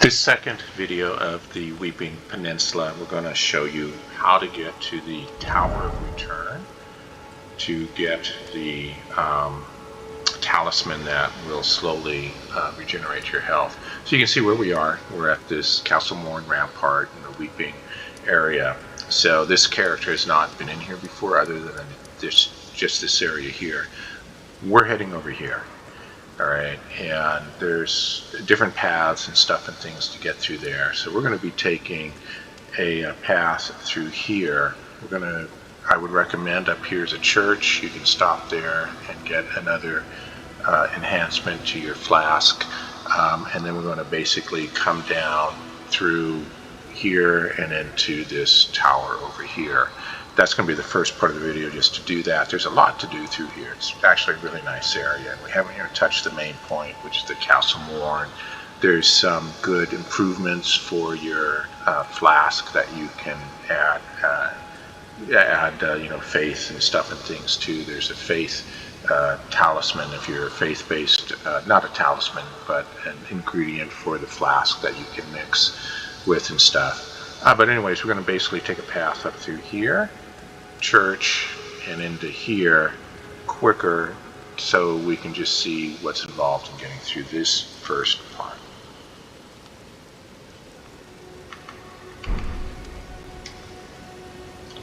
This second video of the Weeping Peninsula, we're going to show you how to get to the Tower of Return to get the talisman that will slowly regenerate your health. So you can see where we are. We're at this Castle Morn Rampart in the Weeping area. So this character has not been in here before other than just this area here. We're heading over here. Alright, and there's different paths and stuff and things to get through there. So we're going to be taking a path through here. I would recommend up here is a church. You can stop there and get another enhancement to your flask. And then we're going to basically come down through here and into this tower over here. That's going to be the first part of the video, just to do that. There's a lot to do through here. It's actually a really nice area. We haven't even touched the main point, which is the Castle Morn. There's some good improvements for your flask that you can add faith and stuff and things to. There's a faith talisman if you're faith-based, not a talisman, but an ingredient for the flask that you can mix with and stuff. But anyways, we're going to basically take a path up through here, church, and into here quicker so we can just see what's involved in getting through this first part.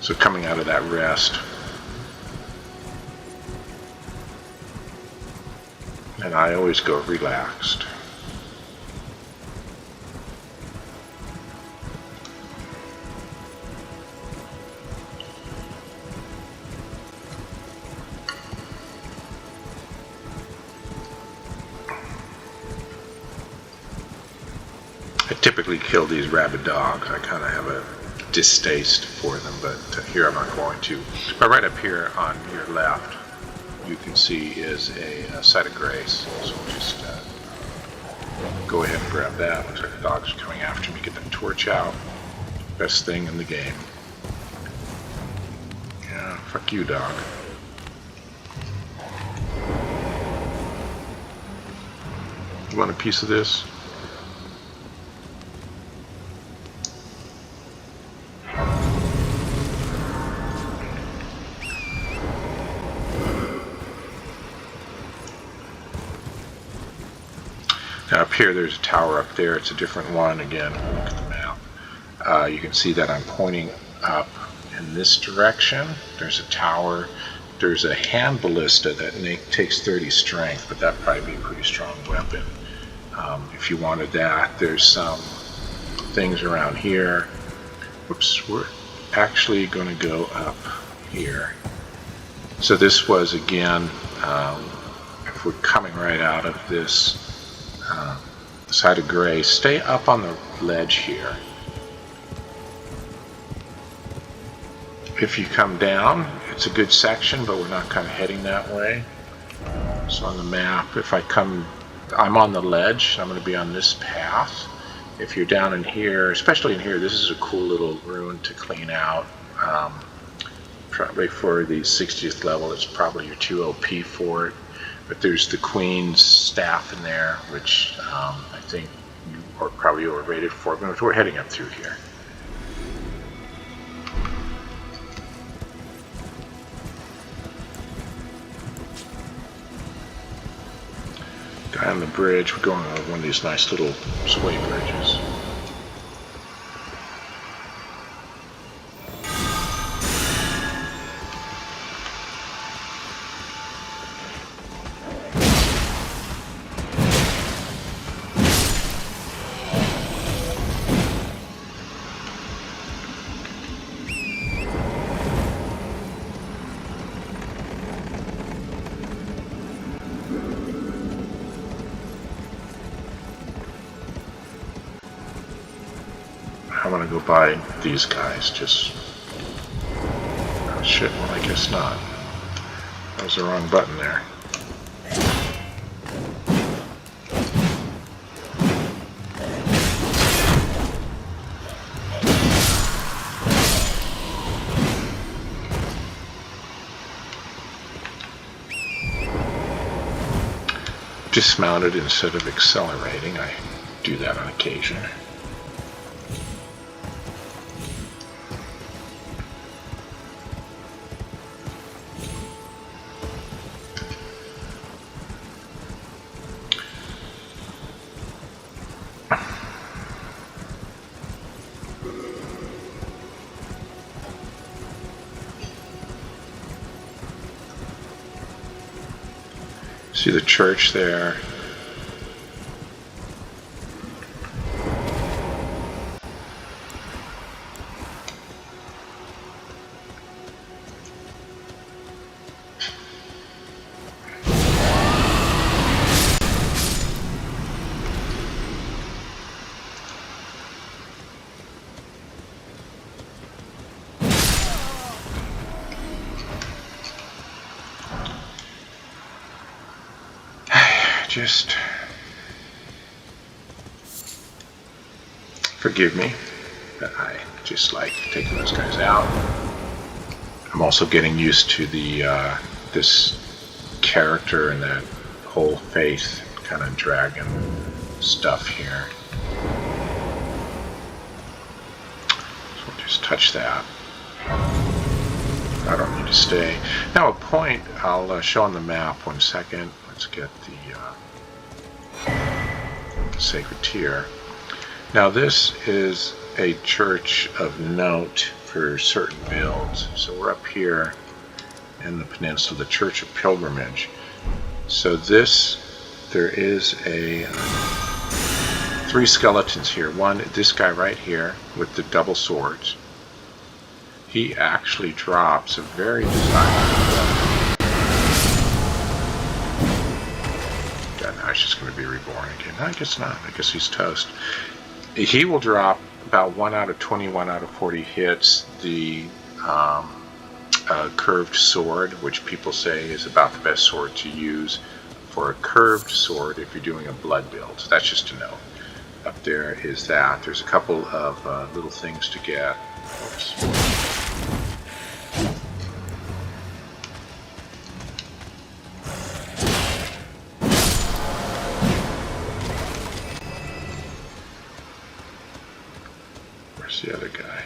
So coming out of that rest, and I always go relaxed. I typically kill these rabid dogs. I kind of have a distaste for them, but here I'm not going to. But right up here on your left, you can see is a site of grace. So we'll just go ahead and grab that. Looks like the dogs are coming after me. Get the torch out. Best thing in the game. Yeah, fuck you, dog. You want a piece of this? Now up here there's a tower up there. It's a different one. Again, look at the map. You can see that I'm pointing up in this direction. There's a tower. There's a hand ballista that takes 30 strength, but that'd probably be a pretty strong weapon if you wanted that. There's some things around here. Whoops, we're actually going to go up here. So this was, again, if we're coming right out of this side of gray, stay up on the ledge here. If you come down, it's a good section, but we're not kind of heading that way. So on the map, if I'm on the ledge, I'm going to be on this path. If you're down in here, especially in here, this is a cool little ruin to clean out. Probably for the 60th level, it's probably your 2 OP for it. But there's the Queen's staff in there, which I think you are probably overrated for, but we're heading up through here. Guy on the bridge, we're going over one of these nice little sway bridges. I want to go by these guys, just... Oh shit, well I guess not. That was the wrong button there. Dismounted instead of accelerating. I do that on occasion. See the church there. Just forgive me, but I just like taking those guys out. I'm also getting used to the this character and that whole faith kind of dragon stuff here. So we'll just touch that. I don't need to stay. Now a point I'll show on the map. 1 second. Let's get the sacred tier. Now this is a church of note for certain builds. So we're up here in the peninsula, the Church of Pilgrimage. So there is a 3 skeletons here. One, this guy right here with the double swords. He actually drops a very desirable weapon. Now he's just going to be reborn again. No, I guess not. I guess he's toast. He will drop about 1 out of 21 out of 40 hits the curved sword, which people say is about the best sword to use for a curved sword if you're doing a blood build. So that's just a note. Up there is that. There's a couple of little things to get. Oops. The other guy.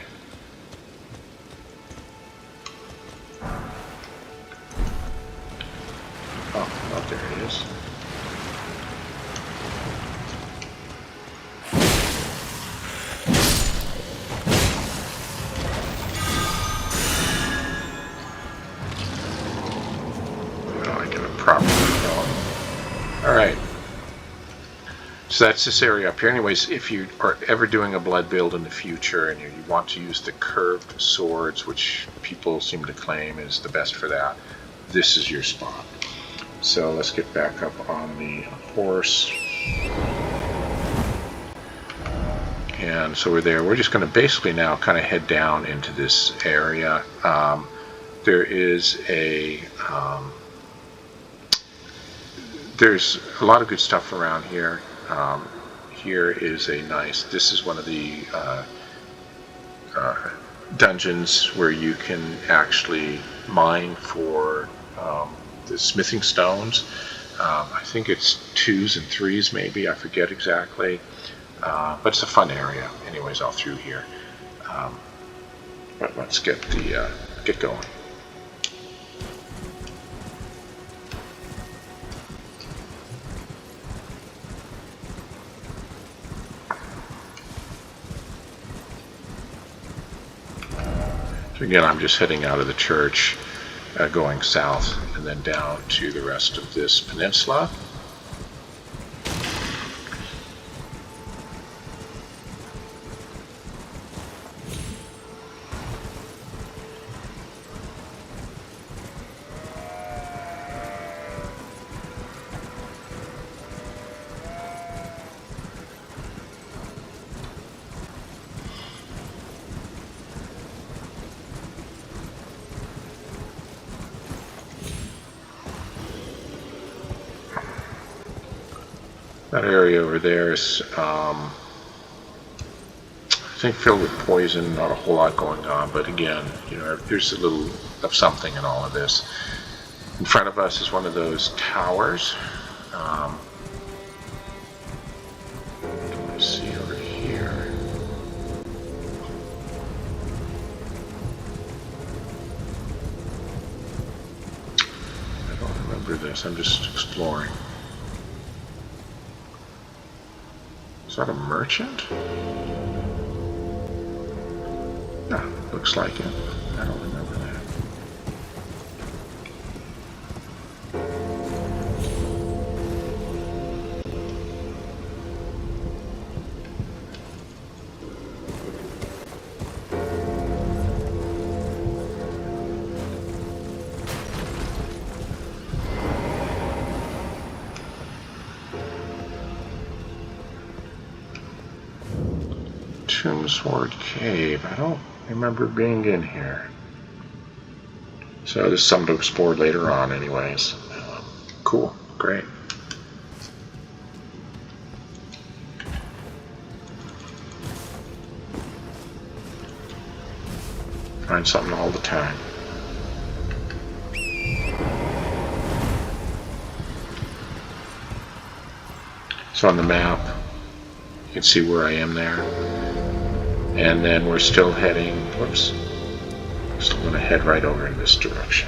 Oh, there he is. Well, I get a proper kill. All right. So that's this area up here. Anyways, if you are ever doing a blood build in the future and you want to use the curved swords, which people seem to claim is the best for that, this is your spot. So let's get back up on the horse. And so we're there. We're just going to basically now kind of head down into this area. There is a... there's a lot of good stuff around here. Here is a nice, this is one of the dungeons where you can actually mine for the smithing stones. I think it's 2s and 3s maybe, I forget exactly. But it's a fun area anyways all through here. But let's get going. So again, I'm just heading out of the church, going south, and then down to the rest of this peninsula. That area over there is, I think, filled with poison. Not a whole lot going on, but again, you know, there's a little of something in all of this. In front of us is one of those towers. this. I'm just exploring. Is that a merchant? Yeah, looks like it. I don't remember that. Tombsword Cave. I don't remember being in here. So there's something to explore later on anyways. Cool. Great. Find something all the time. So on the map, you can see where I am there. And then we're still heading, whoops, still going to head right over in this direction.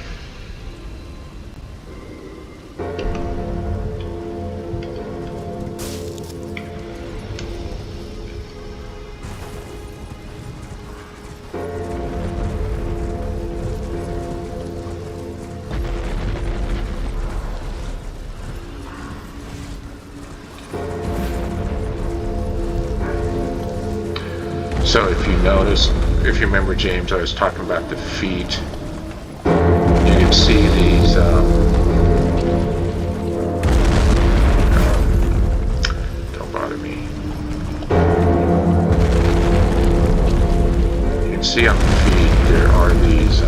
So if you notice, if you remember, James, I was talking about the feet. You can see these don't bother me. You can see on the feet there are these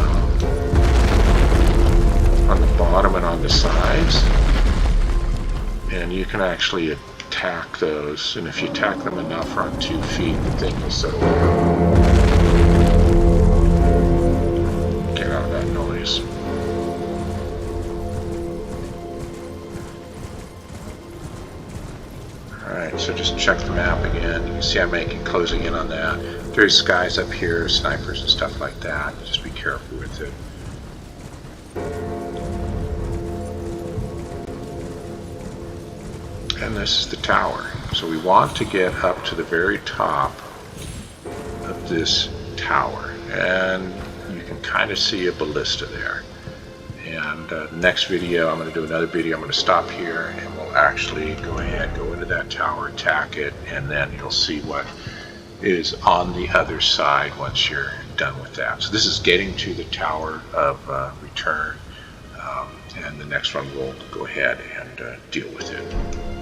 on the bottom and on the sides, and you can actually attack those, and if you attack them enough on 2 feet, the thing will settle down. Get out of that noise. Alright, so just check the map again. You can see I'm closing in on that. There's guys up here, snipers and stuff like that. Just be careful with it. And this is the tower. So we want to get up to the very top of this tower, and you can kind of see a ballista there. And next video, I'm going to do another video. I'm going to stop here, and we'll actually go ahead, go into that tower, attack it, and then you'll see what is on the other side once you're done with that. So this is getting to the Tower of Return, and the next one we'll go ahead and deal with it.